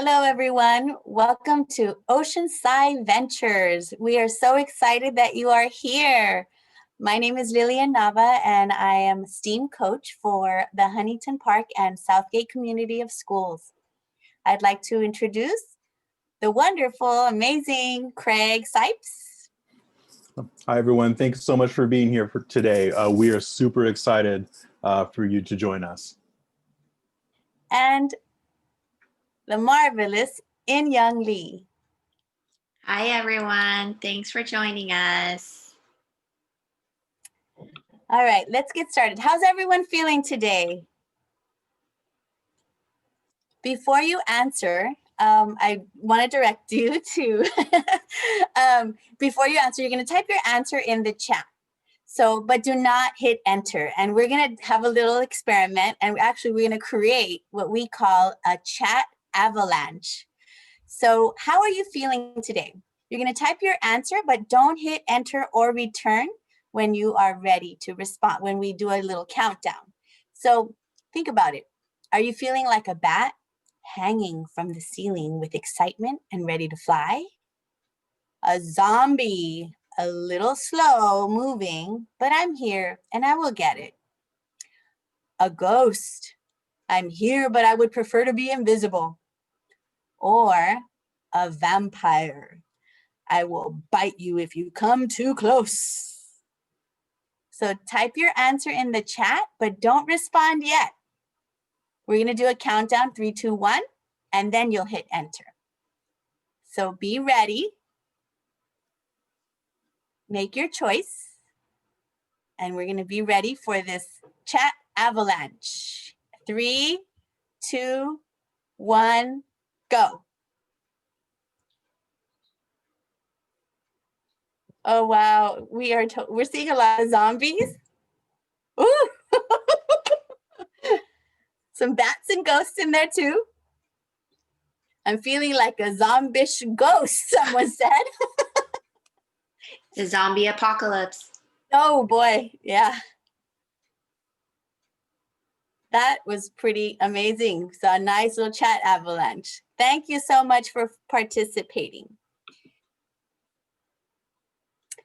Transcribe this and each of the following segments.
Hello, everyone. Welcome to Ocean SciVentures. We are so excited that you are here. My name is Lillian Nava, and I am STEAM coach for the Huntington Park and Southgate Community of Schools. I'd like to introduce the wonderful, amazing Craig Sipes. Hi, everyone. Thanks so much for being here for today. We are super excited for you to join us. And the marvelous In Young Lee. Hi, everyone. Thanks for joining us. All right, let's get started. How's everyone feeling today? Before you answer, I want to direct you to, before you answer, you're going to type your answer in the chat. So, but do not hit enter. And we're going to have a little experiment. And actually, we're going to create what we call a chat avalanche. So how are you feeling today? You're going to type your answer, but don't hit enter or return when you are ready to respond, when we do a little countdown. So think about it. Are you feeling like a bat hanging from the ceiling with excitement and ready to fly? A zombie, a little slow moving, but I'm here and I will get it. A ghost, I'm here, but I would prefer to be invisible. Or a vampire, I will bite you if you come too close. So type your answer in the chat, but don't respond yet. We're going to do a countdown, 3, 2, 1, and then you'll hit enter. So be ready. Make your choice. And we're going to be ready for this chat avalanche. 3, 2, 1, go. Oh, wow. We're seeing a lot of zombies. Ooh. Some bats and ghosts in there too. I'm feeling like a zombish ghost, someone said. The zombie apocalypse. Oh boy, yeah. That was pretty amazing. So a nice little chat avalanche. Thank you so much for participating.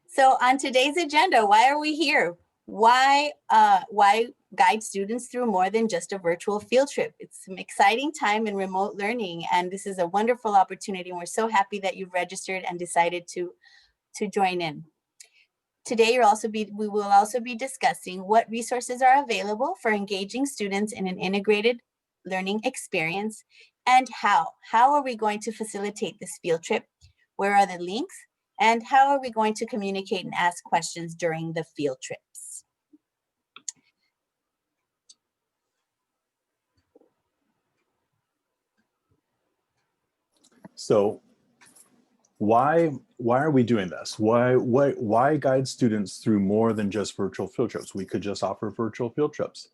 So on today's agenda, why are we here? Why guide students through more than just a virtual field trip? It's an exciting time in remote learning, and this is a wonderful opportunity. And we're so happy that you've registered and decided to join in. Today, we will also be discussing what resources are available for engaging students in an integrated learning experience, and how are we going to facilitate this field trip? Where are the links? And how are we going to communicate and ask questions during the field trips? So why are we doing this? Why guide students through more than just virtual field trips? We could just offer virtual field trips,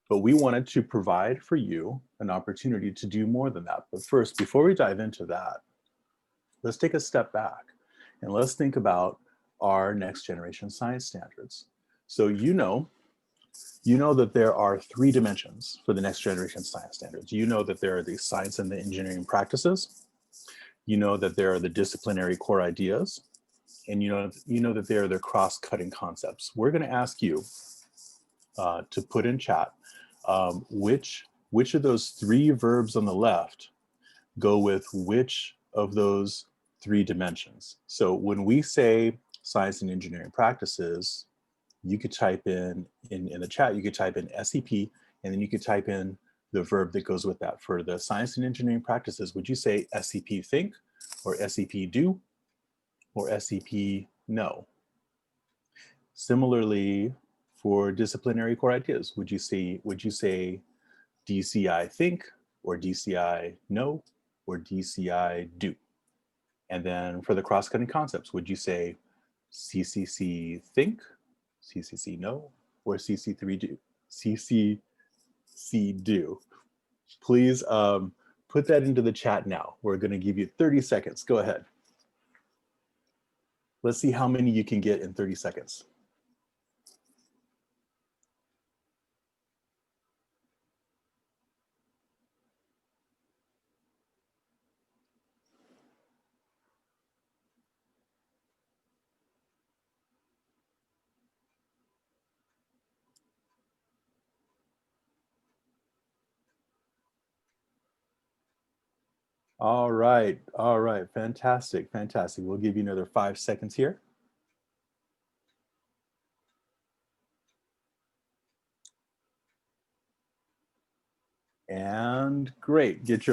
but we wanted to provide for you an opportunity to do more than that. But first, before we dive into that, let's take a step back and let's think about our next generation science standards. So you know that there are 3 dimensions for the next generation science standards. You know that there are the science and the engineering practices. You know that there are the disciplinary core ideas, and you know that there are the cross-cutting concepts. We're going to ask you to put in chat which of those 3 verbs on the left go with which of those 3 dimensions. So when we say science and engineering practices, you could type in the chat, you could type in SEP, and then you could type in the verb that goes with that. For the science and engineering practices, would you say SEP think, or SEP do, or SEP know? Similarly, for disciplinary core ideas, would you say DCI think, or DCI know, or DCI do? And then for the cross-cutting concepts, would you say CCC think, CCC know, or CC3 do? CCC do. Please put that into the chat now. We're going to give you 30 seconds. Go ahead. Let's see how many you can get in 30 seconds. All right, fantastic, fantastic. We'll give you another 5 seconds here. And great, make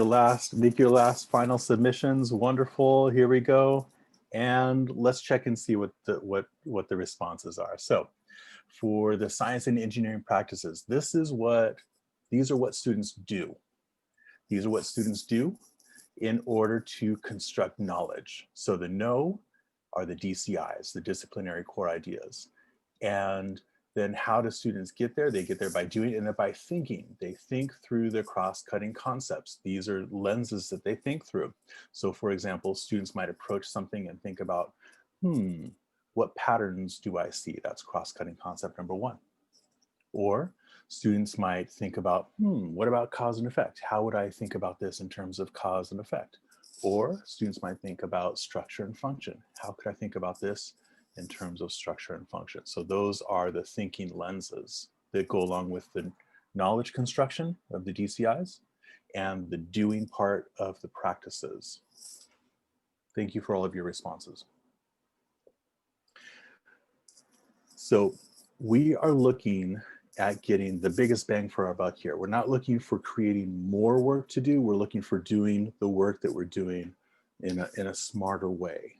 your last final submissions. Wonderful, here we go. And let's check and see what the responses are. So for the science and engineering practices, these are what students do. These are what students do in order to construct knowledge. So the know are the DCIs, the disciplinary core ideas. And then how do students get there? They get there by doing it and by thinking. They think through the cross-cutting concepts. These are lenses that they think through. So for example, students might approach something and think about, what patterns do I see? That's cross-cutting concept number 1. Or students might think about, what about cause and effect? How would I think about this in terms of cause and effect? Or students might think about structure and function. How could I think about this in terms of structure and function? So those are the thinking lenses that go along with the knowledge construction of the DCIs and the doing part of the practices. Thank you for all of your responses. So we are looking at getting the biggest bang for our buck here. We're not looking for creating more work to do. We're looking for doing the work that we're doing in a smarter way.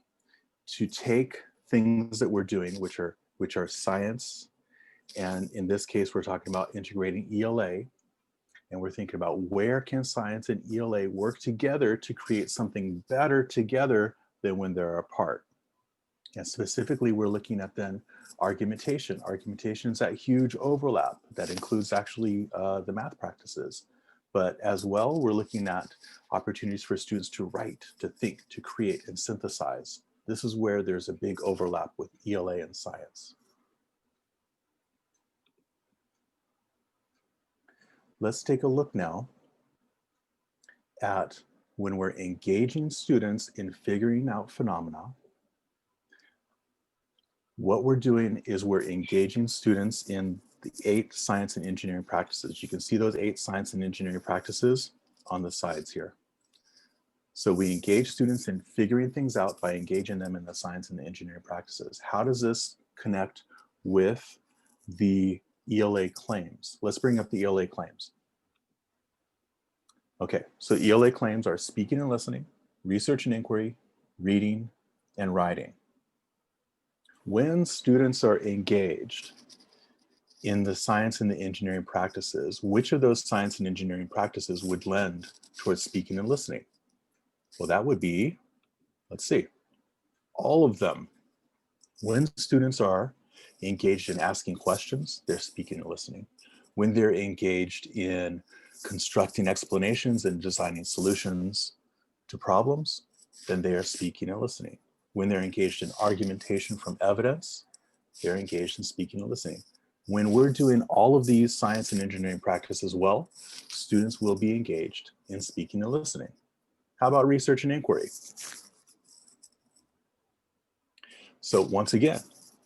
To take things that we're doing, which are science, and in this case, we're talking about integrating ELA, and we're thinking about where can science and ELA work together to create something better together than when they're apart. And specifically, we're looking at then argumentation. Argumentation is that huge overlap that includes actually the math practices. But as well, we're looking at opportunities for students to write, to think, to create, and synthesize. This is where there's a big overlap with ELA and science. Let's take a look now at when we're engaging students in figuring out phenomena. What we're doing is we're engaging students in the 8 science and engineering practices. You can see those 8 science and engineering practices on the sides here. So we engage students in figuring things out by engaging them in the science and the engineering practices. How does this connect with the ELA claims? Let's bring up the ELA claims. Okay, so ELA claims are speaking and listening, research and inquiry, reading, and writing. When students are engaged in the science and the engineering practices, which of those science and engineering practices would lend towards speaking and listening? Well, that would be, let's see, all of them. When students are engaged in asking questions, they're speaking and listening. When they're engaged in constructing explanations and designing solutions to problems, then they are speaking and listening. When they're engaged in argumentation from evidence, they're engaged in speaking and listening. When we're doing all of these science and engineering practices well, students will be engaged in speaking and listening. How about research and inquiry? So once again,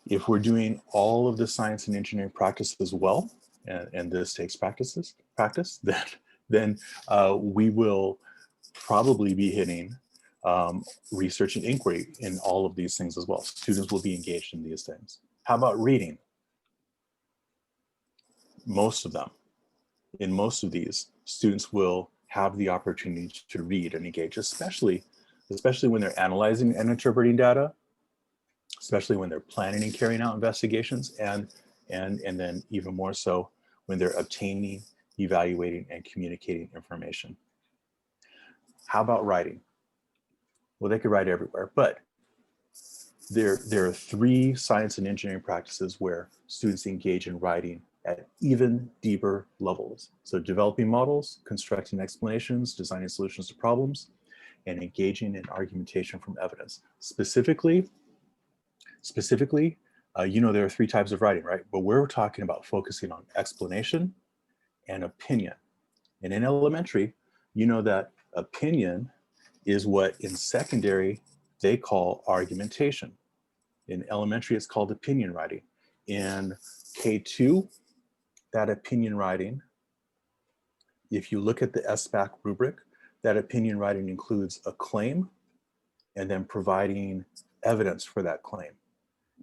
if we're doing all of the science and engineering practices well, and this takes practice, then we will probably be hitting research and inquiry in all of these things as well. Students will be engaged in these things. How about reading? Most of them. In most of these, students will have the opportunity to read and engage, especially when they're analyzing and interpreting data, especially when they're planning and carrying out investigations, and then even more so when they're obtaining, evaluating, and communicating information. How about writing? Well, they could write everywhere, but there are 3 science and engineering practices where students engage in writing at even deeper levels. So developing models, constructing explanations, designing solutions to problems, and engaging in argumentation from evidence. Specifically, there are 3 types of writing, right? But we're talking about focusing on explanation and opinion. And in elementary, you know that opinion is what in secondary they call argumentation. In elementary, it's called opinion writing. In K-2, that opinion writing, if you look at the SBAC rubric, That opinion writing includes a claim and then providing evidence for that claim.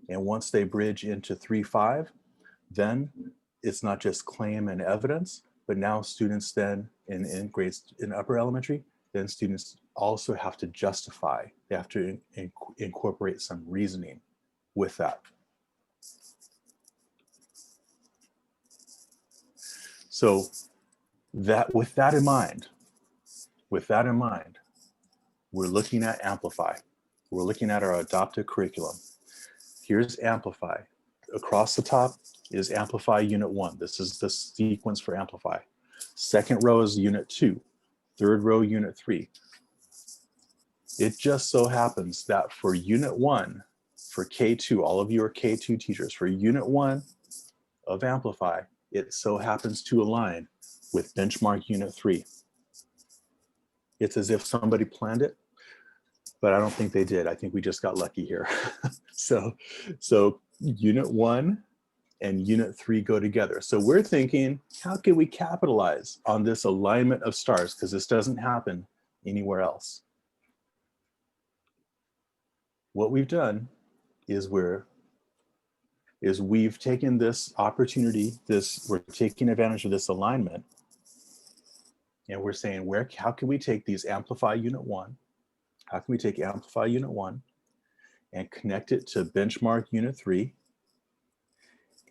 And once they bridge into 3.5, then it's not just claim and evidence, but now students then in grades in upper elementary, then students also have to justify. They have to incorporate some reasoning with that. So with that in mind, we're looking at Amplify. We're looking at our adopted curriculum. Here's Amplify. Across the top is Amplify Unit 1. This is the sequence for Amplify. Second row is Unit 2. Third row, Unit 3. It just so happens that for Unit 1, for K-2, all of you are K-2 teachers, for Unit 1 of Amplify, it so happens to align with Benchmark Unit 3. It's as if somebody planned it, but I don't think they did. I think we just got lucky here. So Unit 1 and Unit 3 go together. So we're thinking, how can we capitalize on this alignment of stars? Because this doesn't happen anywhere else. What we've done is we've taken this opportunity, we're taking advantage of this alignment, and we're saying, how can we take these Amplify Unit 1? How can we take Amplify Unit 1 and connect it to Benchmark Unit 3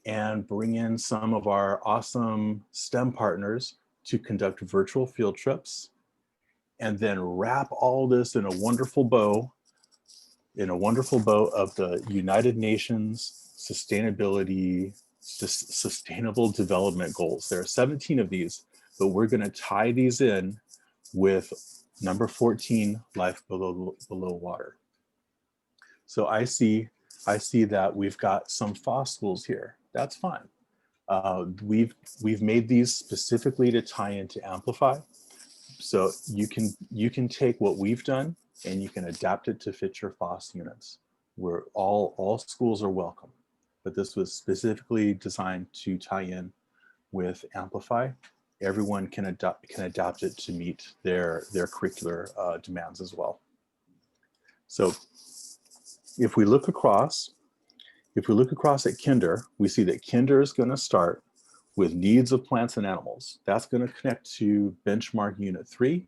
and bring in some of our awesome STEM partners to conduct virtual field trips, and then wrap all this in a wonderful bow of the United Nations Sustainable Development Goals. There are 17 of these, but we're going to tie these in with number 14, life below water. So I see that we've got some fossils here. That's fine. We've made these specifically to tie into Amplify. So you can take what we've done and you can adapt it to fit your FOSS units. Where all schools are welcome, but this was specifically designed to tie in with Amplify. Everyone can adapt it to meet their curricular demands as well. So if we look across at Kinder, we see that Kinder is going to start with needs of plants and animals. That's going to connect to Benchmark Unit 3.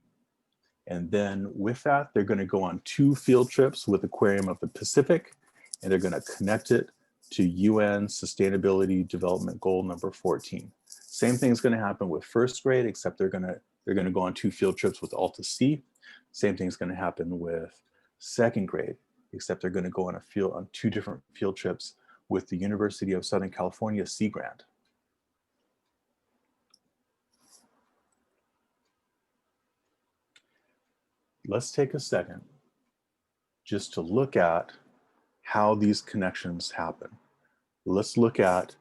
And then with that, they're going to go on 2 field trips with Aquarium of the Pacific, and they're going to connect it to UN Sustainability Development Goal number 14. Same thing is going to happen with first grade, except they're going to go on 2 field trips with Alta C. Same thing is going to happen with second grade, except they're going to go on 2 different field trips with the University of Southern California Sea Grant. Let's take a second just to look at how these connections happen. Let's look at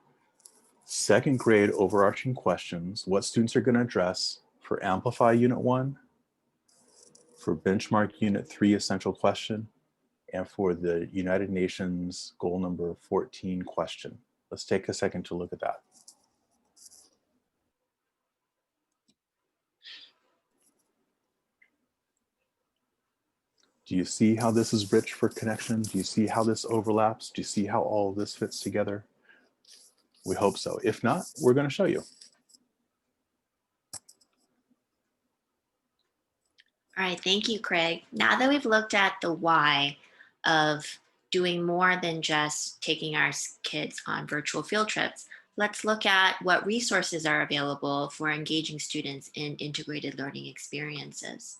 second grade overarching questions, what students are going to address for Amplify Unit 1, for Benchmark Unit 3 essential question, and for the United Nations goal number 14 question. Let's take a second to look at that. Do you see how this is rich for connection? Do you see how this overlaps? Do you see how all of this fits together? We hope so. If not, we're going to show you. All right, thank you, Craig. Now that we've looked at the why of doing more than just taking our kids on virtual field trips, let's look at what resources are available for engaging students in integrated learning experiences.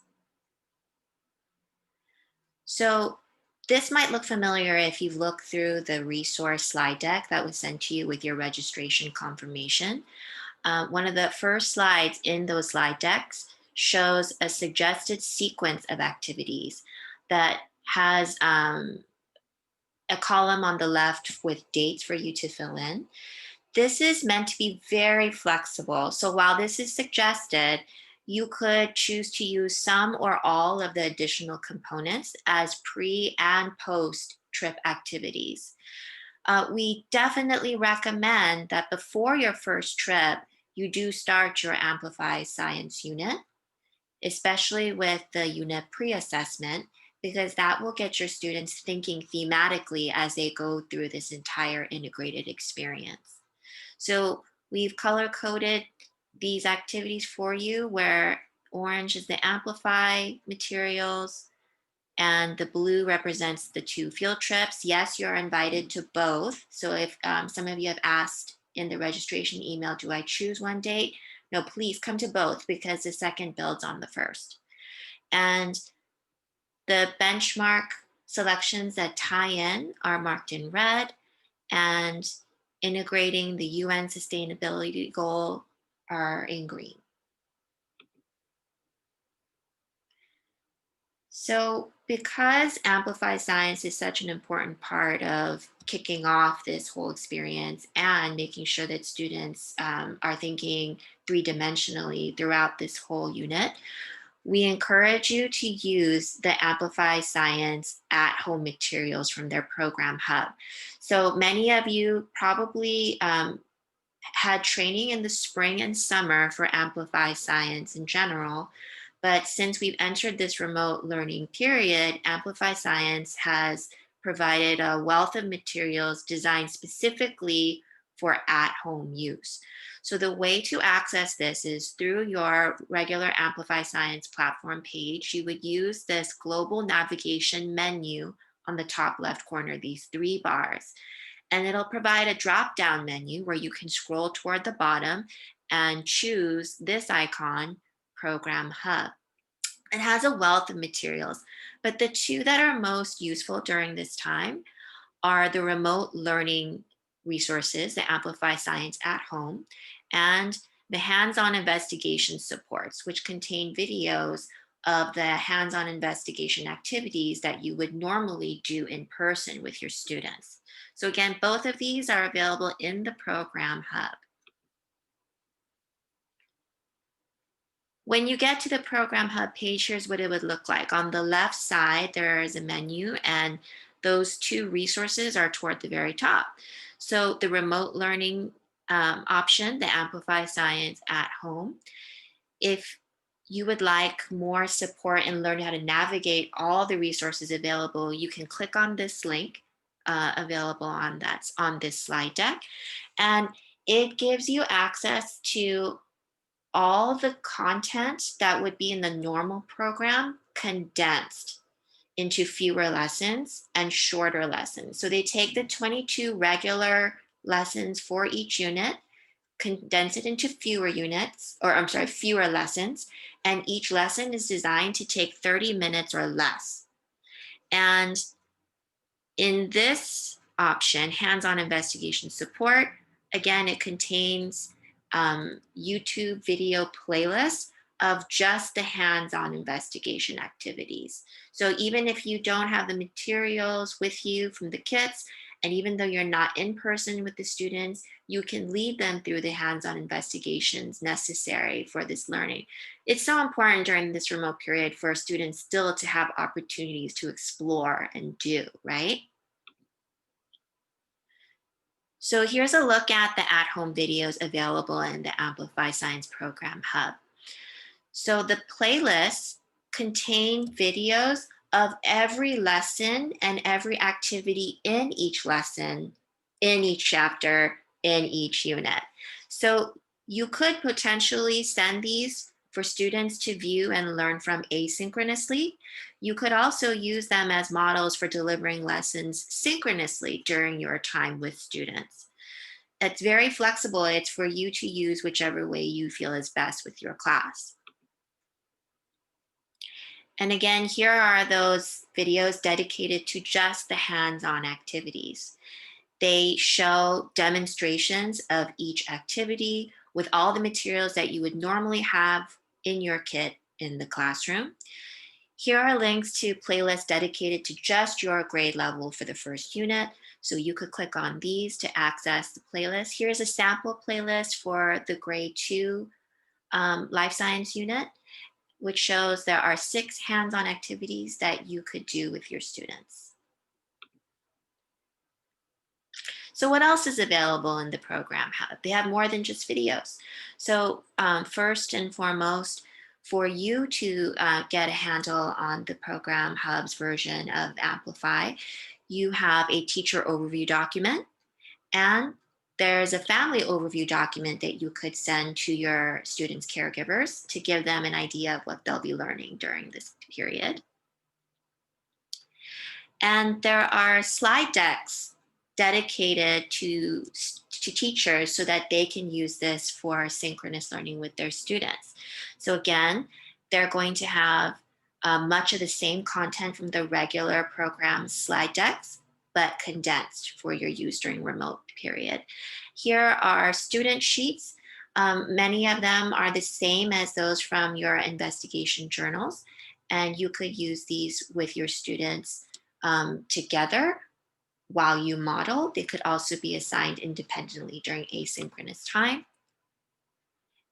So this might look familiar if you've looked through the resource slide deck that was sent to you with your registration confirmation. One of the first slides in those slide decks shows a suggested sequence of activities that has a column on the left with dates for you to fill in. This is meant to be very flexible. So while this is suggested, you could choose to use some or all of the additional components as pre and post trip activities. We definitely recommend that before your first trip, you do start your Amplify Science unit. especially with the unit pre-assessment, because that will get your students thinking thematically as they go through this entire integrated experience. So we've color coded these activities for you, where orange is the Amplify materials and the blue represents the 2 field trips. Yes, you're invited to both. So if some of you have asked in the registration email, do I choose one date? No, please come to both, because the second builds on the first. And the benchmark selections that tie in are marked in red, and integrating the UN sustainability goal are in green. So, because Amplify Science is such an important part of kicking off this whole experience and making sure that students are thinking three-dimensionally throughout this whole unit, we encourage you to use the Amplify Science at-home materials from their program hub. So many of you probably had training in the spring and summer for Amplify Science in general. But since we've entered this remote learning period, Amplify Science has provided a wealth of materials designed specifically for at-home use. So the way to access this is through your regular Amplify Science platform page. You would use this global navigation menu on the top left corner, these 3 bars. And it'll provide a drop-down menu where you can scroll toward the bottom and choose this icon, Program Hub. It has a wealth of materials, but the 2 that are most useful during this time are the remote learning resources, the Amplify Science at Home, and the hands-on investigation supports, which contain videos of the hands-on investigation activities that you would normally do in person with your students. So again, both of these are available in the Program Hub. When you get to the Program Hub page, here's what it would look like. On the left side, there is a menu, and those 2 resources are toward the very top. So the remote learning option, the Amplify Science at Home. If you would like more support and learn how to navigate all the resources available, you can click on this link available on this slide deck, and it gives you access to all the content that would be in the normal program condensed into fewer lessons and shorter lessons. So they take the 22 regular lessons for each unit, condense it into fewer lessons, and each lesson is designed to take 30 minutes or less. And in this option, hands-on investigation support, again, it contains YouTube video playlists of just the hands-on investigation activities. So even if you don't have the materials with you from the kits, and even though you're not in person with the students, you can lead them through the hands-on investigations necessary for this learning. It's so important during this remote period for students still to have opportunities to explore and do, right? So here's a look at the at-home videos available in the Amplify Science Program Hub. So the playlists contain videos of every lesson and every activity in each lesson, in each chapter, in each unit. So you could potentially send these for students to view and learn from asynchronously. You could also use them as models for delivering lessons synchronously during your time with students. It's very flexible. It's for you to use whichever way you feel is best with your class. And again, here are those videos dedicated to just the hands-on activities. They show demonstrations of each activity with all the materials that you would normally have in your kit in the classroom. Here are links to playlists dedicated to just your grade level for the first unit. So you could click on these to access the playlist. Here's a sample playlist for the grade 2 life science unit, which shows there are 6 hands-on activities that you could do with your students. So what else is available in the Program Hub? They have more than just videos. So first and foremost, for you to get a handle on the Program Hub's version of Amplify, you have a teacher overview document, and there's a family overview document that you could send to your students' caregivers to give them an idea of what they'll be learning during this period. And there are slide decks dedicated to teachers so that they can use this for synchronous learning with their students. So again, they're going to have much of the same content from the regular program slide decks, but condensed for your use during remote period. Here are student sheets. Many of them are the same as those from your investigation journals, and you could use these with your students together while you model. They could also be assigned independently during asynchronous time.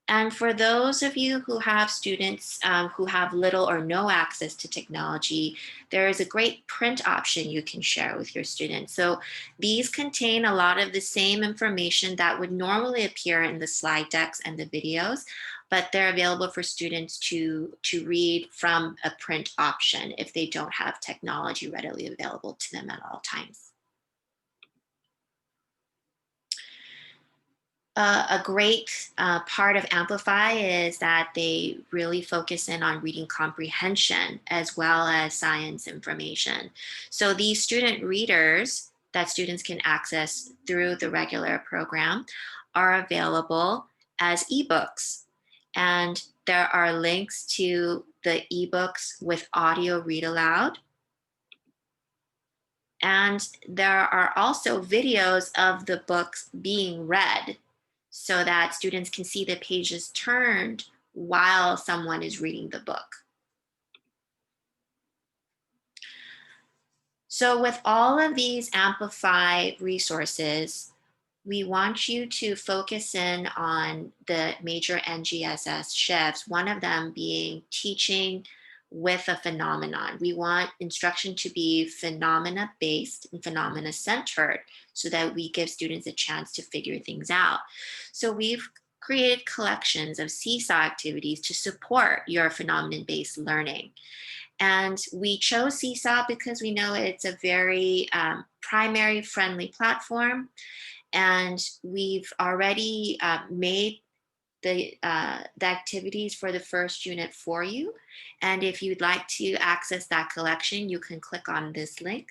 And for those of you who have students who have little or no access to technology, there is a great print option you can share with your students. So these contain a lot of the same information that would normally appear in the slide decks and the videos, but they're available for students to read from a print option if they don't have technology readily available to them at all times. A great part of Amplify is that they really focus in on reading comprehension as well as science information. So these student readers that students can access through the regular program are available as ebooks. And there are links to the ebooks with audio read aloud. And there are also videos of the books being read, so that students can see the pages turned while someone is reading the book. So with all of these Amplify resources, we want you to focus in on the major NGSS shifts, one of them being teaching with a phenomenon. We want instruction to be phenomena-based and phenomena-centered so that we give students a chance to figure things out. So we've created collections of seesaw activities to support your phenomenon-based learning. And we chose Seesaw because we know it's a very primary-friendly platform. And we've already made the activities for the first unit for you. And if you'd like to access that collection, you can click on this link.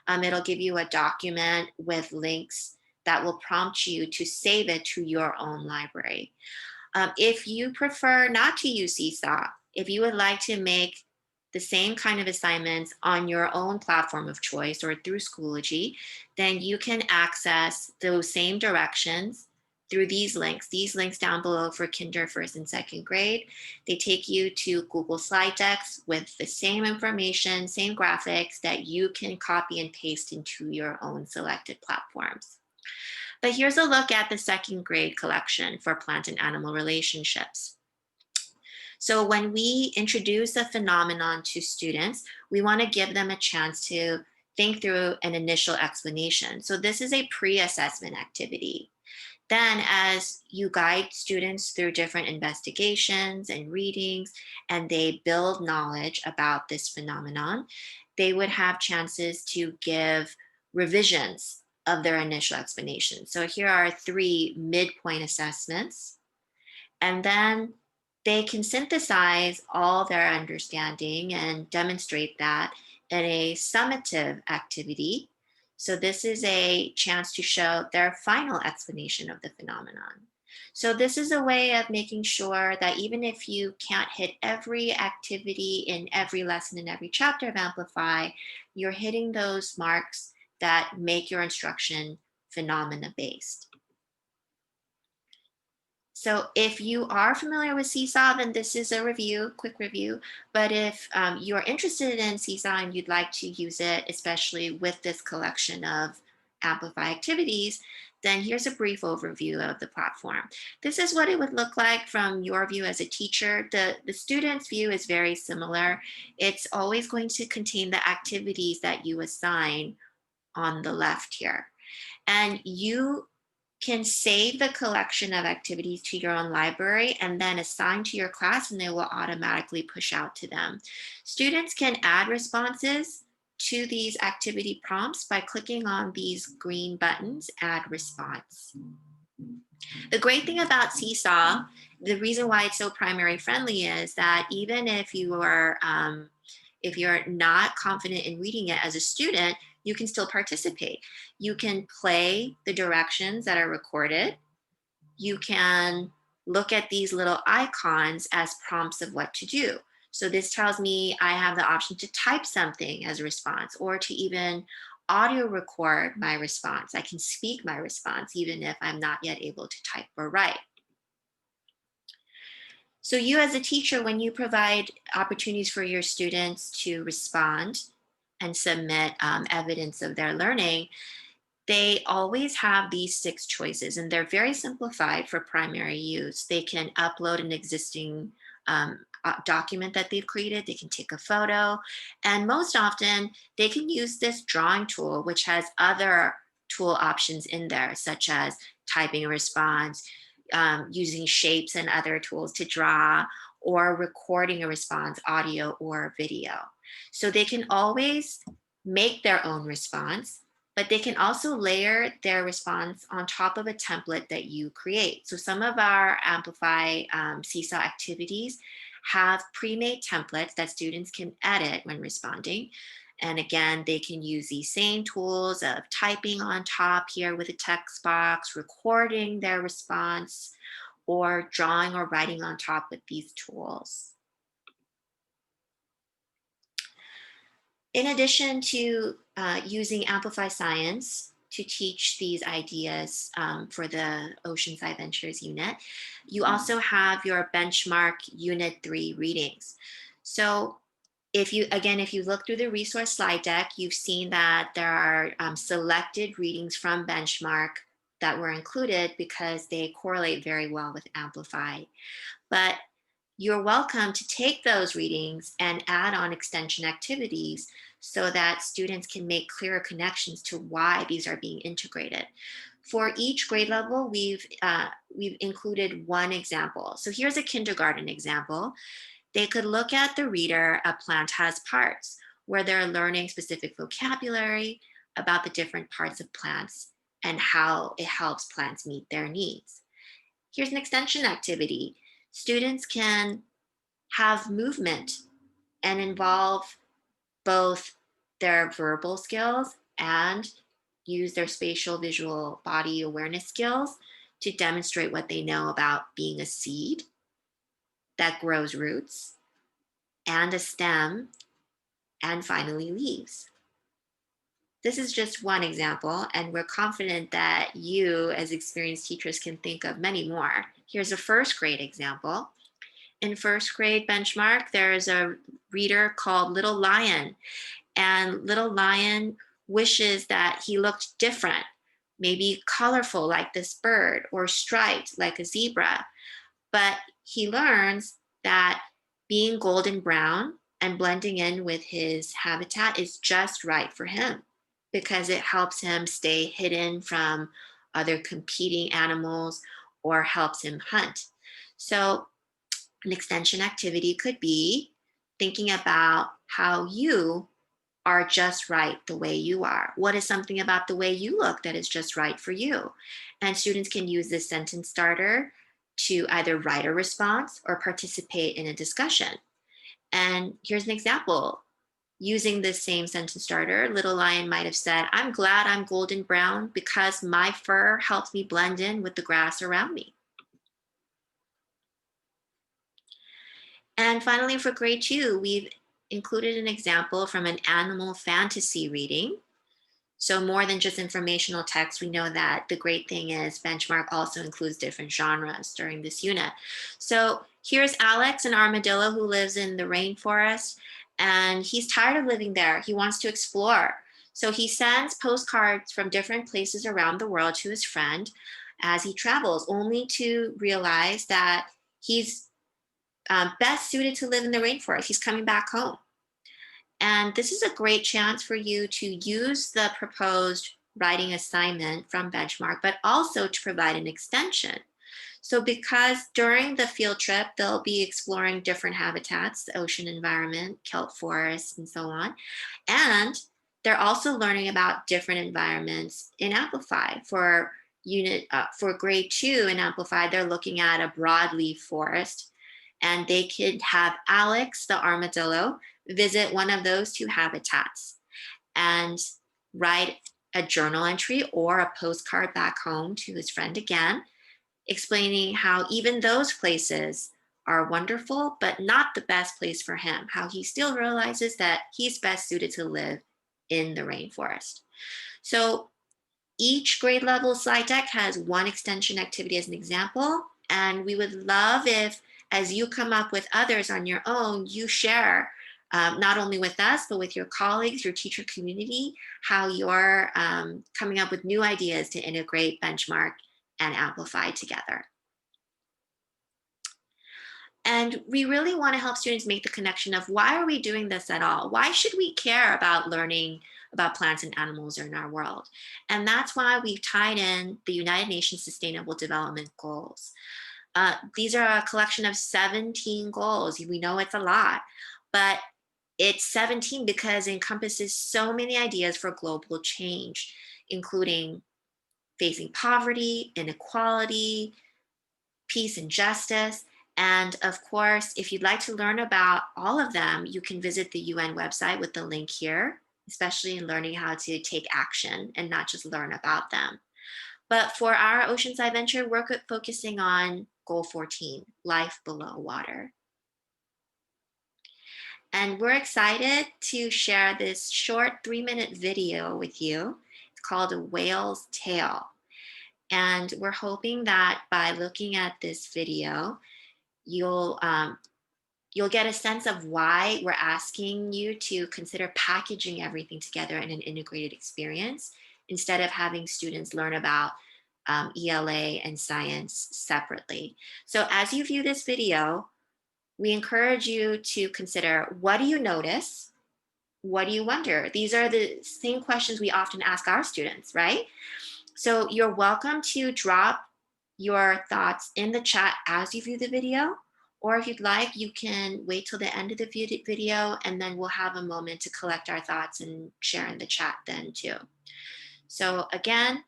It'll give you a document with links that will prompt you to save it to your own library. If you prefer not to use Seesaw, if you would like to make the same kind of assignments on your own platform of choice or through Schoology, then you can access those same directions through these links down below for kinder, first, and second grade. They take you to Google slide decks with the same information, same graphics that you can copy and paste into your own selected platforms. But here's a look at the second grade collection for plant and animal relationships. So when we introduce a phenomenon to students, we want to give them a chance to think through an initial explanation. So this is a pre-assessment activity. Then as you guide students through different investigations and readings, and they build knowledge about this phenomenon, they would have chances to give revisions of their initial explanation. So here are 3 midpoint assessments. And then they can synthesize all their understanding and demonstrate that in a summative activity. So this is a chance to show their final explanation of the phenomenon. So this is a way of making sure that even if you can't hit every activity in every lesson in every chapter of Amplify, you're hitting those marks that make your instruction phenomena-based. So if you are familiar with Seesaw, then this is a review, quick review. But if you're interested in Seesaw and you'd like to use it, especially with this collection of Amplify activities, then here's a brief overview of the platform. This is what it would look like from your view as a teacher. The student's view is very similar. It's always going to contain the activities that you assign on the left here. And you can save the collection of activities to your own library and then assign to your class, and they will automatically push out to them. Students can add responses to these activity prompts by clicking on these green buttons, add response. The great thing about Seesaw, the reason why it's so primary friendly is that even if you're not confident in reading it as a student, you can still participate. You can play the directions that are recorded. You can look at these little icons as prompts of what to do. So this tells me I have the option to type something as a response, or to even audio record my response. I can speak my response even if I'm not yet able to type or write. So you as a teacher, when you provide opportunities for your students to respond and submit evidence of their learning, they always have these 6 choices, and they're very simplified for primary use. They can upload an existing document that they've created. They can take a photo, and most often they can use this drawing tool, which has other tool options in there, such as typing a response, using shapes and other tools to draw, or recording a response, audio or video. So they can always make their own response, but they can also layer their response on top of a template that you create. So some of our Amplify Seesaw activities have pre-made templates that students can edit when responding. And again, they can use these same tools of typing on top here with a text box, recording their response, or drawing or writing on top with these tools. In addition to using Amplify Science to teach these ideas for the Ocean SciVentures unit, you also have your benchmark Unit 3 readings. So if you look through the resource slide deck, you've seen that there are selected readings from benchmark that were included because they correlate very well with Amplify. But you're welcome to take those readings and add on extension activities so that students can make clearer connections to why these are being integrated. For each grade level, we've included one example. So here's a kindergarten example. They could look at the reader, A Plant Has Parts, where they're learning specific vocabulary about the different parts of plants and how it helps plants meet their needs. Here's an extension activity. Students can have movement and involve both their verbal skills and use their spatial visual body awareness skills to demonstrate what they know about being a seed that grows roots, and a stem, and finally leaves. This is just one example, and we're confident that you as experienced teachers can think of many more. Here's a first grade example. In first grade benchmark, there's a reader called Little Lion, and Little Lion wishes that he looked different, maybe colorful like this bird, or striped like a zebra. But he learns that being golden brown and blending in with his habitat is just right for him because it helps him stay hidden from other competing animals or helps him hunt. So an extension activity could be thinking about how you are just right the way you are. What is something about the way you look that is just right for you? And students can use this sentence starter to either write a response or participate in a discussion. And here's an example. Using this same sentence starter, Little Lion might have said, I'm glad I'm golden brown because my fur helps me blend in with the grass around me. And finally, for grade 2, we've included an example from an animal fantasy reading. So more than just informational text, we know that the great thing is benchmark also includes different genres during this unit. So here's Alex, an armadillo who lives in the rainforest, and he's tired of living there. He wants to explore. So he sends postcards from different places around the world to his friend as he travels, only to realize that he's best suited to live in the rainforest. He's coming back home. And this is a great chance for you to use the proposed writing assignment from benchmark, but also to provide an extension. So because during the field trip, they'll be exploring different habitats, the ocean environment, kelp forests, and so on. And they're also learning about different environments in Amplify. For grade 2 in Amplify, they're looking at a broadleaf forest, and they could have Alex, the armadillo, visit one of those 2 habitats and write a journal entry or a postcard back home to his friend again, explaining how even those places are wonderful, but not the best place for him, how he still realizes that he's best suited to live in the rainforest. So each grade level slide deck has one extension activity as an example, and we would love if, as you come up with others on your own, you share not only with us, but with your colleagues, your teacher community, how you're coming up with new ideas to integrate benchmark and Amplify together. And we really want to help students make the connection of, why are we doing this at all? Why should we care about learning about plants and animals in our world? And that's why we've tied in the United Nations Sustainable Development Goals. These are a collection of 17 goals. We know it's a lot, but it's 17 because it encompasses so many ideas for global change, including facing poverty, inequality, peace and justice. And of course, if you'd like to learn about all of them, you can visit the UN website with the link here, especially in learning how to take action and not just learn about them. But for our Ocean SciVenture, we're focusing on goal 14, life below water. And we're excited to share this short 3-minute video with you. It's called A Whale's Tale. And we're hoping that by looking at this video, you'll get a sense of why we're asking you to consider packaging everything together in an integrated experience instead of having students learn about ELA and science separately. So as you view this video, we encourage you to consider, what do you notice? What do you wonder? These are the same questions we often ask our students, right? So you're welcome to drop your thoughts in the chat as you view the video, or if you'd like, you can wait till the end of the video and then we'll have a moment to collect our thoughts and share in the chat then too. So again,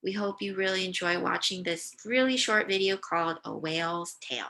we hope you really enjoy watching this really short video called A Whale's Tale.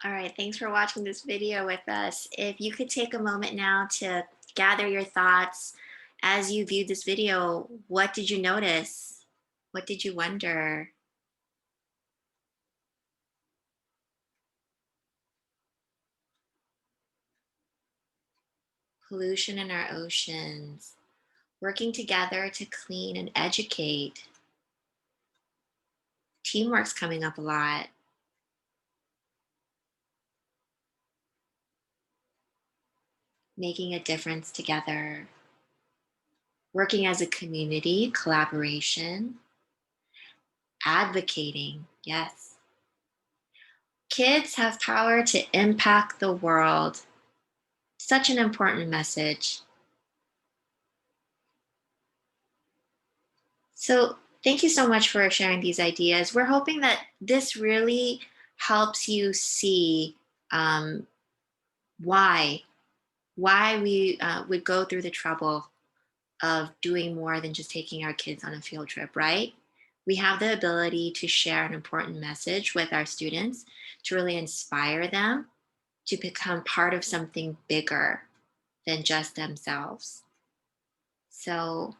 All right, thanks for watching this video with us. If you could take a moment now to gather your thoughts as you viewed this video, what did you notice? What did you wonder? Pollution in our oceans, working together to clean and educate. Teamwork's coming up a lot. Making a difference together. Working as a community, collaboration. Advocating, yes. Kids have power to impact the world. Such an important message. So thank you so much for sharing these ideas. We're hoping that this really helps you see why we would go through the trouble of doing more than just taking our kids on a field trip, right? We have the ability to share an important message with our students to really inspire them to become part of something bigger than just themselves. So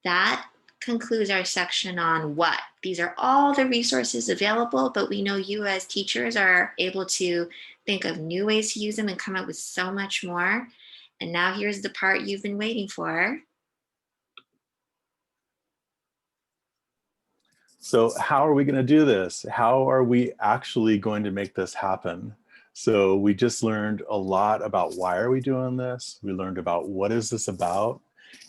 that concludes our section on what. These are all the resources available, but we know you as teachers are able to think of new ways to use them and come up with so much more. And now here's the part you've been waiting for. So how are we going to do this? How are we actually going to make this happen? So we just learned a lot about why are we doing this? We learned about what is this about?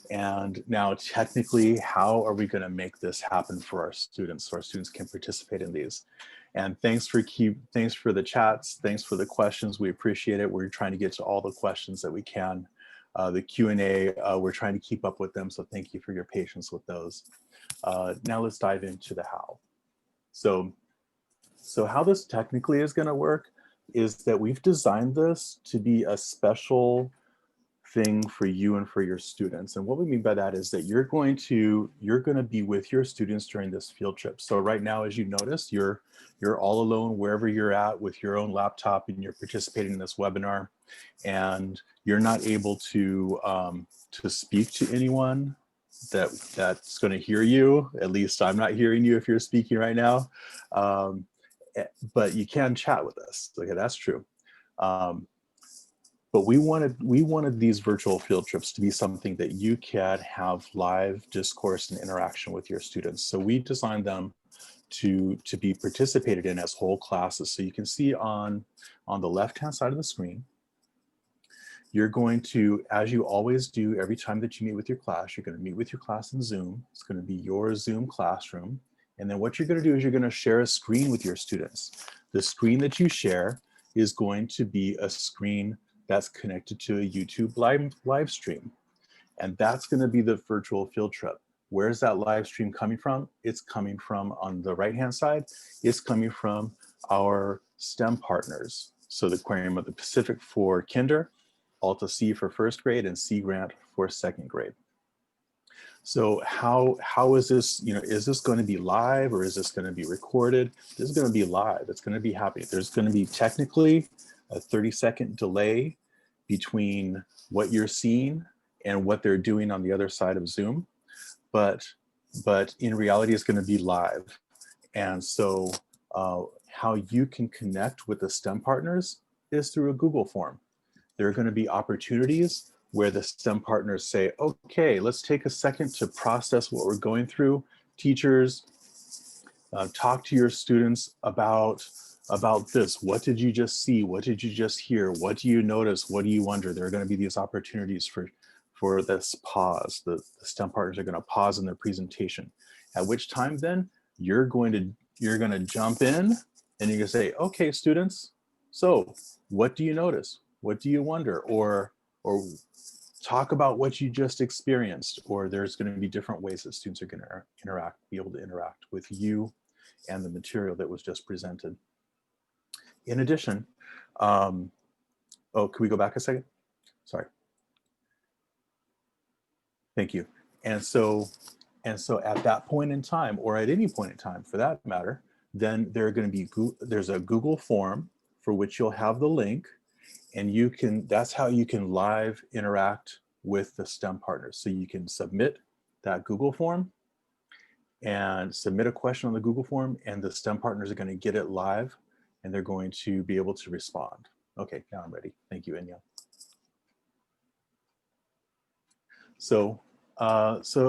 And now technically, how are we going to make this happen for our students so our students can participate in these? And thanks for the chats. Thanks for the questions. We appreciate it. We're trying to get to all the questions that we can. The Q&A, we're trying to keep up with them. So thank you for your patience with those. Now let's dive into the how. So how this technically is going to work is that we've designed this to be a special thing for you and for your students. And what we mean by that is that you're going to be with your students during this field trip. So right now, as you notice, you're all alone wherever you're at with your own laptop, and you're participating in this webinar, and you're not able to speak to anyone that's going to hear you. At least I'm not hearing you if you're speaking right now, but you can chat with us. Okay, that's true. But we wanted these virtual field trips to be something that you can have live discourse and interaction with your students. So we designed them to be participated in as whole classes. So you can see on the left-hand side of the screen, you're going to, as you always do every time that you meet with your class, you're going to meet with your class in Zoom. It's going to be your Zoom classroom. And then what you're going to do is you're going to share a screen with your students. The screen that you share is going to be a screen that's connected to a YouTube live stream. And that's going to be the virtual field trip. Where's that live stream coming from? It's coming from, on the right-hand side, it's coming from our STEM partners. So the Aquarium of the Pacific for Kinder, Alta C for first grade, and Sea Grant for second grade. So how is this, is this going to be live or is this going to be recorded? This is going to be live. It's going to be happening. There's going to be technically a 30-second delay between what you're seeing and what they're doing on the other side of Zoom, but in reality, it's going to be live. And so how you can connect with the STEM partners is through a Google form. There are going to be opportunities where the STEM partners say, okay, let's take a second to process what we're going through. Teachers, talk to your students about this. What did you just see? What did you just hear? What do you notice? What do you wonder? There are going to be these opportunities for this pause. The STEM partners are going to pause in their presentation, at which time then you're going to jump in and you're going to say, okay, students, so what do you notice? What do you wonder? Or talk about what you just experienced. Or there's going to be different ways that students are going to be able to interact with you and the material that was just presented. In addition, oh, can we go back a second? Sorry. Thank you. And so at that point in time, or at any point in time for that matter, then there's a Google form for which you'll have the link, and that's how you can live interact with the STEM partners. So you can submit that Google form and submit a question on the Google form, and the STEM partners are going to get it live, and they're going to be able to respond. Okay, now I'm ready. Thank you, Inya. So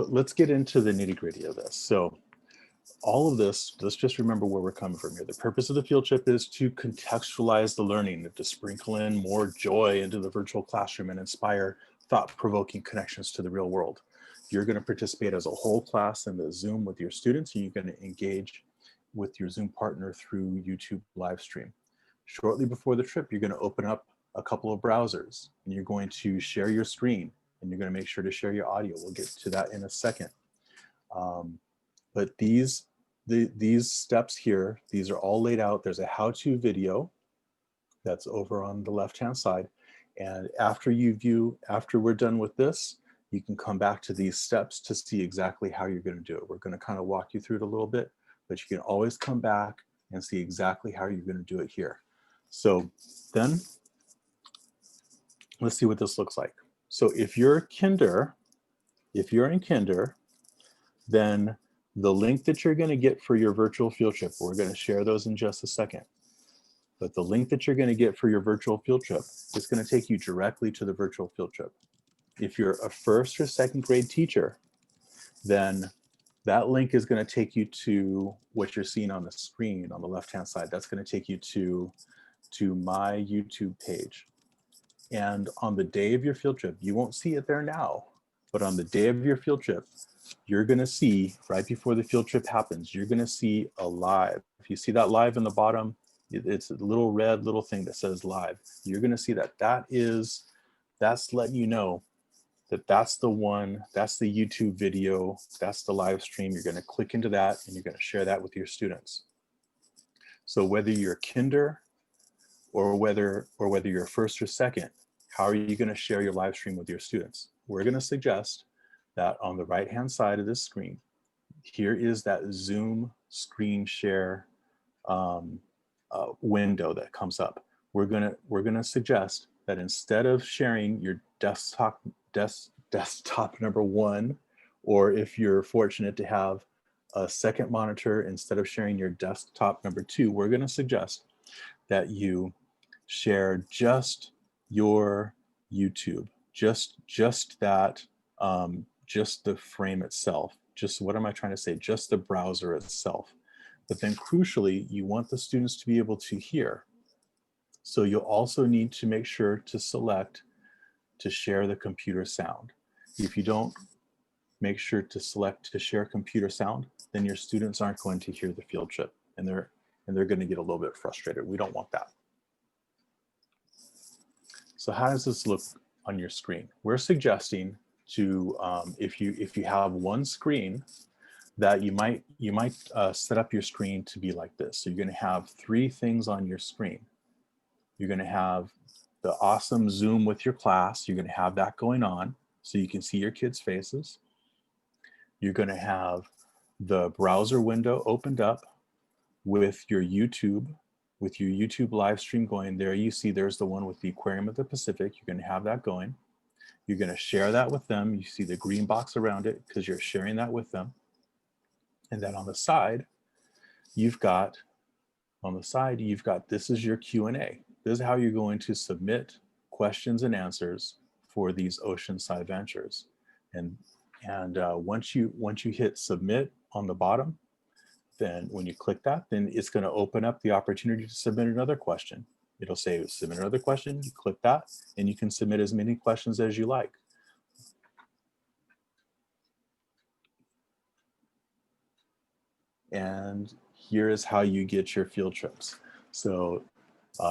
let's get into the nitty-gritty of this. So all of this, let's just remember where we're coming from here. The purpose of the field trip is to contextualize the learning, to sprinkle in more joy into the virtual classroom and inspire thought-provoking connections to the real world. You're going to participate as a whole class in the Zoom with your students, and you're going to engage with your Zoom partner through YouTube live stream. Shortly before the trip, you're going to open up a couple of browsers, and you're going to share your screen, and you're going to make sure to share your audio. We'll get to that in a second. But these steps here, these are all laid out. There's a how-to video that's over on the left-hand side. And after we're done with this, you can come back to these steps to see exactly how you're going to do it. We're going to kind of walk you through it a little bit, but you can always come back and see exactly how you're going to do it here. So then let's see what this looks like. So if you're in Kinder, then the link that you're going to get for your virtual field trip, we're going to share those in just a second. But the link that you're going to get for your virtual field trip is going to take you directly to the virtual field trip. If you're a first or second grade teacher, then that link is going to take you to what you're seeing on the screen on the left-hand side. That's going to take you to my YouTube page. And on the day of your field trip, you won't see it there now, but on the day of your field trip, you're going to see, right before the field trip happens, you're going to see a live. If you see that live in the bottom, it's a little red little thing that says live. You're going to see that. That's letting you know that that's the one, that's the YouTube video, that's the live stream. You're going to click into that and you're going to share that with your students. So whether you're Kinder or whether you're first or second, how are you going to share your live stream with your students? We're going to suggest that on the right-hand side of this screen, here is that Zoom screen share window that comes up. We're gonna suggest that instead of sharing your desktop number one, or if you're fortunate to have a second monitor, instead of sharing your desktop number two, we're going to suggest that you share just your YouTube, just that, just the frame itself, just what am I trying to say, just the browser itself. But then crucially, you want the students to be able to hear. So you'll also need to make sure to select to share the computer sound. If you don't make sure to select to share computer sound, then your students aren't going to hear the field trip, and they're going to get a little bit frustrated. We don't want that. So how does this look on your screen? We're suggesting to, if you have one screen, that you might set up your screen to be like this. So you're going to have three things on your screen. You're going to have the awesome Zoom with your class. You're going to have that going on so you can see your kids' faces. You're going to have the browser window opened up with your YouTube live stream going. There you see there's the one with the Aquarium of the Pacific. You're going to have that going. You're going to share that with them. You see the green box around it because you're sharing that with them. And then on the side, you've got this is your Q&A. This is how you're going to submit questions and answers for these Ocean SciVentures. And once you hit submit on the bottom, then when you click that, then it's going to open up the opportunity to submit another question. It'll say submit another question. You click that, and you can submit as many questions as you like. And here is how you get your field trips. So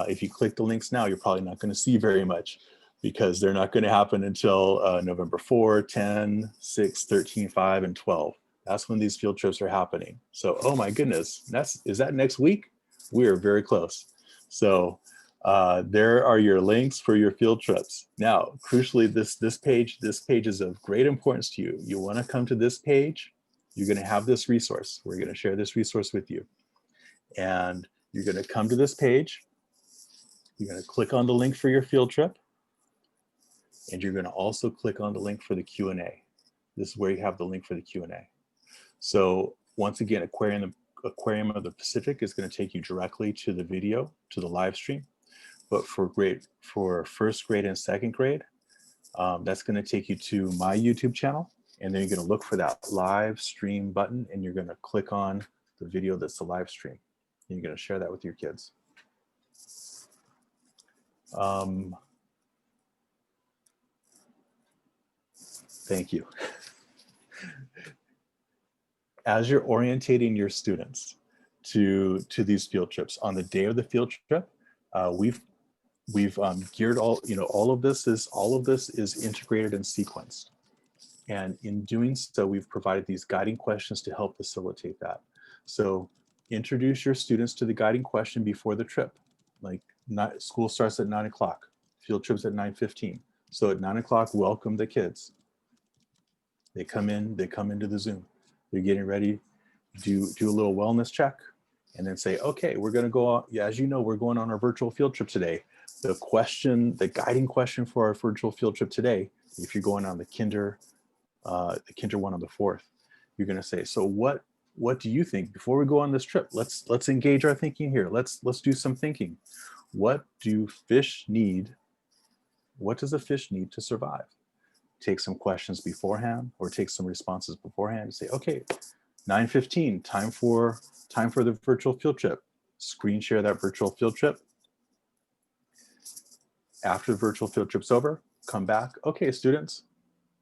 if you click the links now, you're probably not going to see very much because they're not going to happen until November 4, 10, 6, 13, 5, and 12. That's when these field trips are happening. So, oh my goodness, is that next week? We are very close. So there are your links for your field trips. Now, crucially, this page is of great importance to you. You want to come to this page. You're going to have this resource. We're going to share this resource with you. And you're going to come to this page. You're going to click on the link for your field trip, and you're going to also click on the link for the Q&A. This is where you have the link for the Q&A. So once again, Aquarium of the Pacific is going to take you directly to the video, to the live stream. But for first grade and second grade, that's going to take you to my YouTube channel. And then you're going to look for that live stream button, and you're going to click on the video that's the live stream. And you're going to share that with your kids. Thank you. As you're orientating your students to these field trips, on the day of the field trip, we've geared all of this is integrated and sequenced. And in doing so, we've provided these guiding questions to help facilitate that. So introduce your students to the guiding question before the trip. Like, school starts at 9 o'clock, field trips at 9:15. So at 9 o'clock, welcome the kids. They come into the Zoom. They're getting ready, do a little wellness check, and then say, okay, we're gonna go on, yeah, as you know, we're going on our virtual field trip today. The guiding question for our virtual field trip today, if you're going on the kinder one on the 4th, you're going to say, so what do you think before we go on this trip? Let's engage our thinking here. Let's do some thinking. What do fish need? What does a fish need to survive? Take some questions beforehand, or take some responses beforehand and say, okay, 9:15, time for the virtual field trip. Screen share that virtual field trip. After the virtual field trip's over, come back. Okay, students,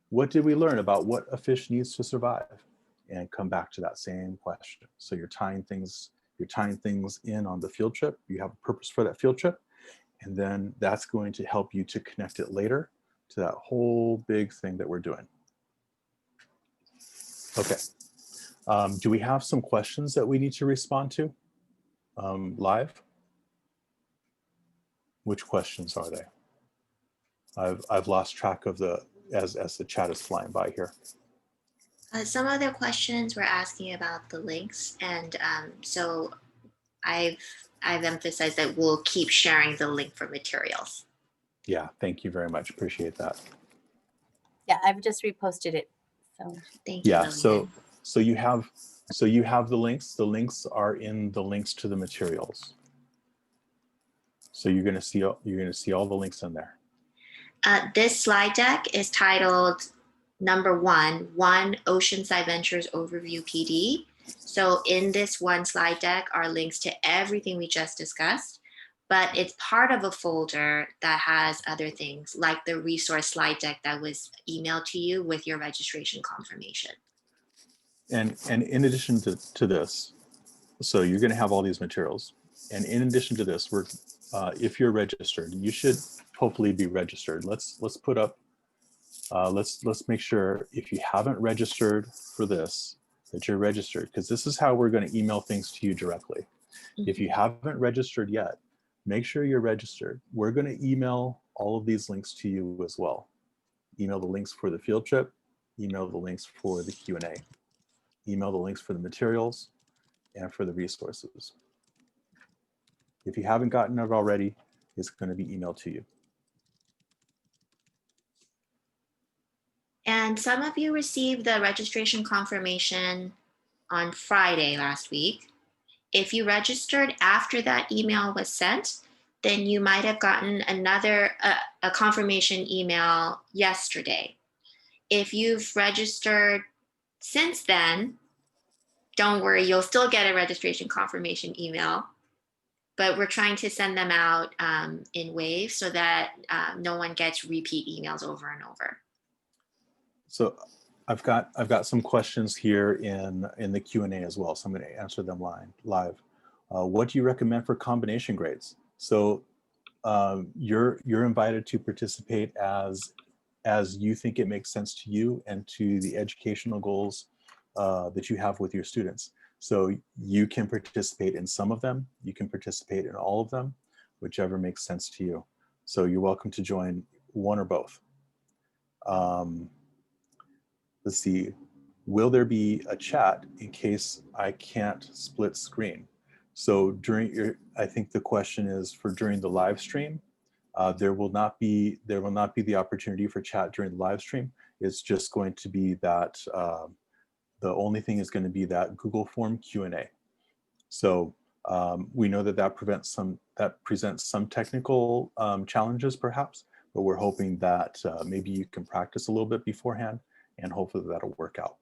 what did we learn about what a fish needs to survive? And come back to that same question. So you're tying things in on the field trip. You have a purpose for that field trip. And then that's going to help you to connect it later to that whole big thing that we're doing. Okay. Do we have some questions that we need to respond to live? Which questions are they? I've lost track of as the chat is flying by here. Some other questions were asking about the links, and so I've emphasized that we'll keep sharing the link for materials. Yeah, thank you very much. Appreciate that. Yeah, I've just reposted it. So thank you. Yeah, Lillian. so you have the links. The links are in the links to the materials. So you're going to see all the links in there. This slide deck is titled number 1 Ocean SciVentures Overview PD. So in this one slide deck are links to everything we just discussed, but it's part of a folder that has other things like the resource slide deck that was emailed to you with your registration confirmation. And in addition to this, so you're going to have all these materials. And in addition to this, if you're registered, you should hopefully be registered. Let's put up, let's make sure if you haven't registered for this, that you're registered, because this is how we're going to email things to you directly. Mm-hmm. If you haven't registered yet, make sure you're registered. We're going to email all of these links to you as well. Email the links for the field trip, email the links for the Q&A, email the links for the materials and for the resources. If you haven't gotten it already, it's going to be emailed to you. And some of you received the registration confirmation on Friday last week. If you registered after that email was sent, then you might have gotten a confirmation email yesterday. If you've registered since then, don't worry, you'll still get a registration confirmation email, but we're trying to send them out in waves so that no one gets repeat emails over and over. So I've got some questions here in the Q&A as well, so I'm going to answer them live. What do you recommend for combination grades? So you're invited to participate as you think it makes sense to you and to the educational goals that you have with your students. So you can participate in some of them, you can participate in all of them, whichever makes sense to you. So you're welcome to join one or both. Let's see, will there be a chat in case I can't split screen? So during your, I think the question is for during the live stream, there will not be the opportunity for chat during the live stream. It's just going to be that the only thing is going to be that Google form Q&A. So we know that presents some technical challenges perhaps, but we're hoping that maybe you can practice a little bit beforehand, and hopefully that'll work out.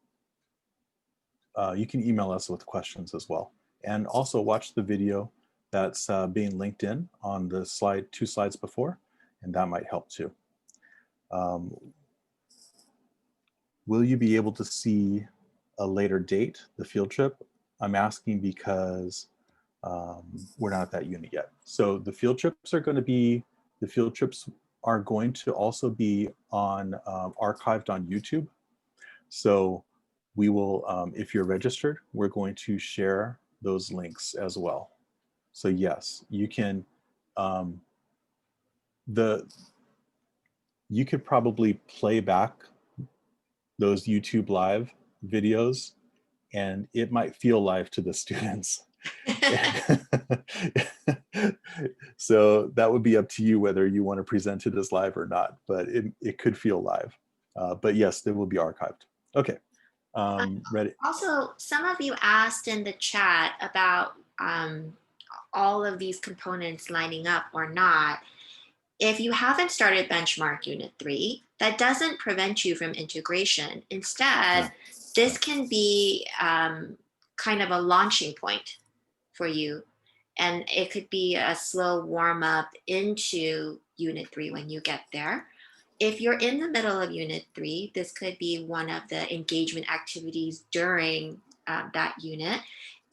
You can email us with questions as well. And also watch the video that's being linked in on the slide, 2 slides before, and that might help too. Will you be able to see a later date, the field trip? I'm asking because we're not at that unit yet. So the field trips are going to also be on archived on YouTube. So we will, if you're registered, we're going to share those links as well. So yes, you can, you could probably play back those YouTube live videos and it might feel live to the students. So that would be up to you whether you want to present it as live or not, but it could feel live. But yes, they will be archived. Okay. Ready? Also, some of you asked in the chat about all of these components lining up or not. If you haven't started Benchmark Unit 3, that doesn't prevent you from integration. Instead, this can be kind of a launching point for you. And it could be a slow warm up into Unit 3 when you get there. If you're in the middle of Unit 3, this could be one of the engagement activities during that unit.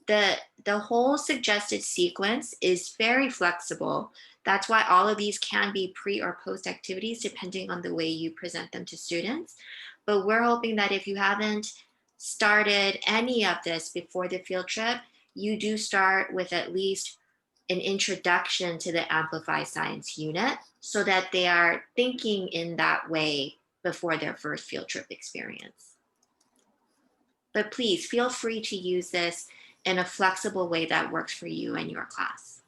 The whole suggested sequence is very flexible. That's why all of these can be pre or post activities depending on the way you present them to students. But we're hoping that if you haven't started any of this before the field trip, you do start with at least an introduction to the Amplify Science unit so that they are thinking in that way before their first field trip experience. But please feel free to use this in a flexible way that works for you and your class.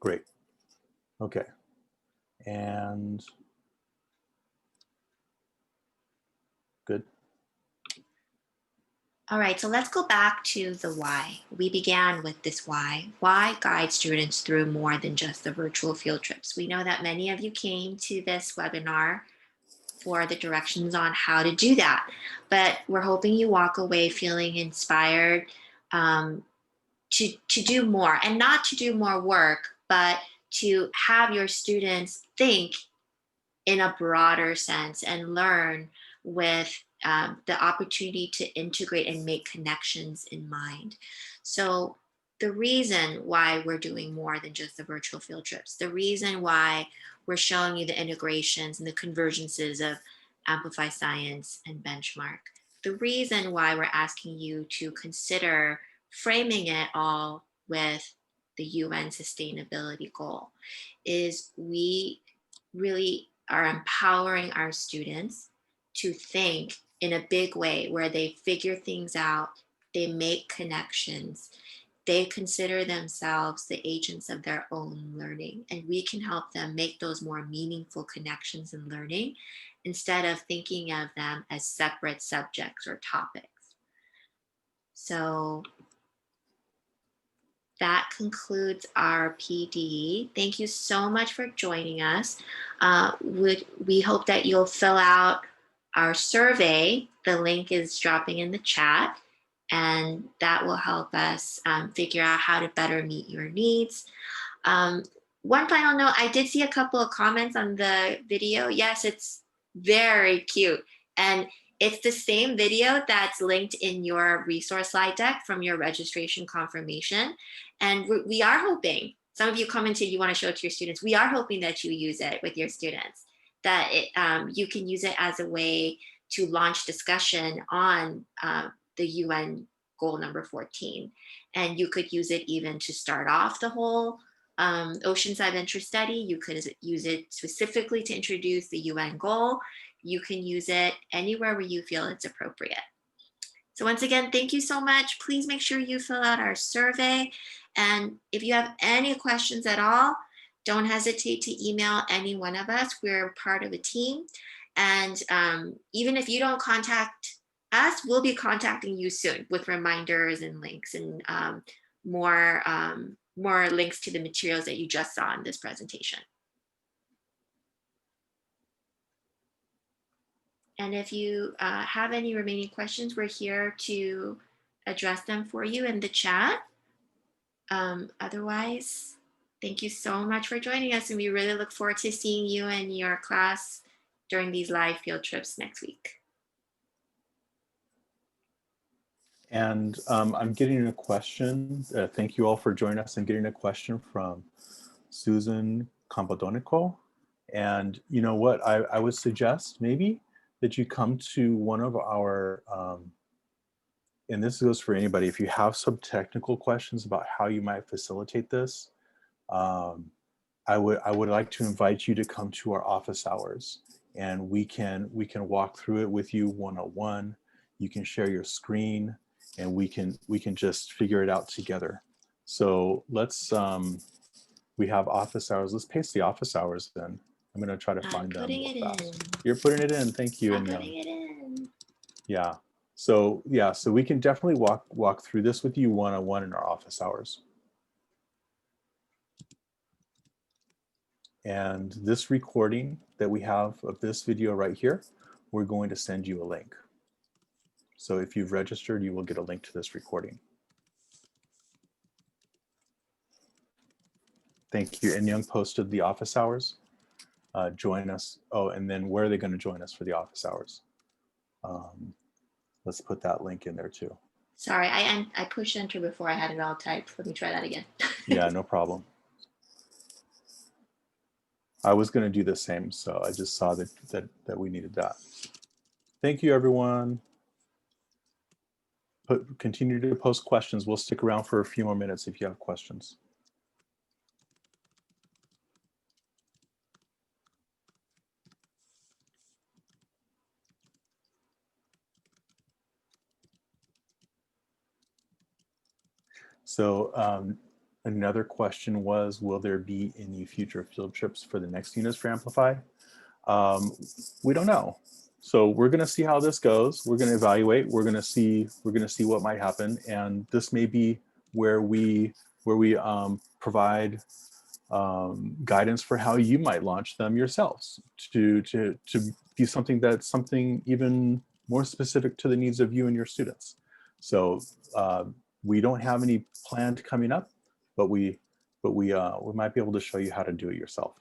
Great. Okay. And good. All right, so let's go back to the why. We began with this why. Why guide students through more than just the virtual field trips? We know that many of you came to this webinar for the directions on how to do that, but we're hoping you walk away feeling inspired to do more, and not to do more work, but to have your students think in a broader sense and learn with the opportunity to integrate and make connections in mind. So the reason why we're doing more than just the virtual field trips, the reason why we're showing you the integrations and the convergences of Amplify Science and Benchmark, the reason why we're asking you to consider framing it all with the UN sustainability goal is we really are empowering our students to think in a big way where they figure things out, they make connections, they consider themselves the agents of their own learning, and we can help them make those more meaningful connections in learning instead of thinking of them as separate subjects or topics. So that concludes our PD. Thank you so much for joining us. We hope that you'll fill out our survey. The link is dropping in the chat, and that will help us figure out how to better meet your needs. One final note, I did see a couple of comments on the video. Yes, it's very cute. And it's the same video that's linked in your resource slide deck from your registration confirmation. And we are hoping, some of you commented you want to show it to your students. We are hoping that you use it with your students, that you can use it as a way to launch discussion on the UN goal number 14. And you could use it even to start off the whole Ocean SciVentures study. You could use it specifically to introduce the UN goal. You can use it anywhere where you feel it's appropriate. So once again, thank you so much. Please make sure you fill out our survey. And if you have any questions at all, don't hesitate to email any one of us. We're part of a team. And even if you don't contact us, we'll be contacting you soon with reminders and links and more links to the materials that you just saw in this presentation. And if you have any remaining questions, we're here to address them for you in the chat. Otherwise, thank you so much for joining us, and we really look forward to seeing you in your class during these live field trips next week. And I'm getting a question. Thank you all for joining us. I'm getting a question from Susan Campadonico. And you know what, I would suggest maybe that you come to one of our, and this goes for anybody, if you have some technical questions about how you might facilitate this, I would like to invite you to come to our office hours, and we can walk through it with you one-on-one. You can share your screen, and we can just figure it out together. So let's, we have office hours. Let's paste the office hours then. I'm going to try to find them. You're putting it in. Thank you. I'm putting it in. Yeah. So yeah, so we can definitely walk through this with you one-on-one in our office hours. And this recording that we have of this video right here, we're going to send you a link. So if you've registered, you will get a link to this recording. Thank you. And Young posted the office hours. Join us. Oh, and then where are they going to join us for the office hours? Let's put that link in there too. Sorry, I pushed enter before I had it all typed. Let me try that again. Yeah, no problem. I was going to do the same, so I just saw that we needed that. Thank you, everyone. Continue to post questions. We'll stick around for a few more minutes if you have questions. So another question was, will there be any future field trips for the next units for Amplify? We don't know. So we're going to see how this goes. We're going to evaluate. We're going to see what might happen. And this may be where we provide guidance for how you might launch them yourselves to be something even more specific to the needs of you and your students. So we don't have any planned coming up, but we might be able to show you how to do it yourself.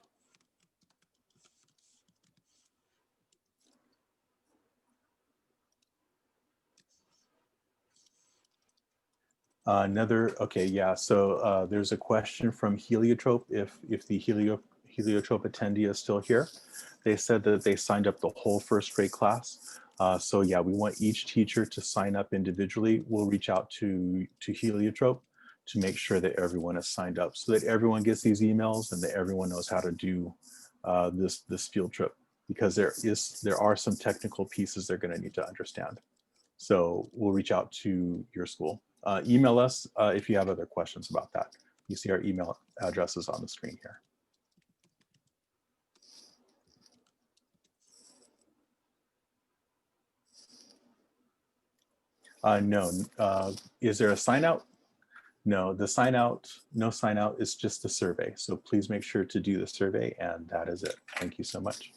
Okay, yeah, so there's a question from Heliotrope, if the Heliotrope attendee is still here. They said that they signed up the whole first grade class. So yeah, we want each teacher to sign up individually. We'll reach out to Heliotrope to make sure that everyone is signed up, so that everyone gets these emails and that everyone knows how to do this field trip, because there are some technical pieces they're going to need to understand. So we'll reach out to your school. Email us if you have other questions about that. You see our email addresses on the screen here. No, is there a sign out? No, no sign out is just a survey. So please make sure to do the survey, and that is it. Thank you so much.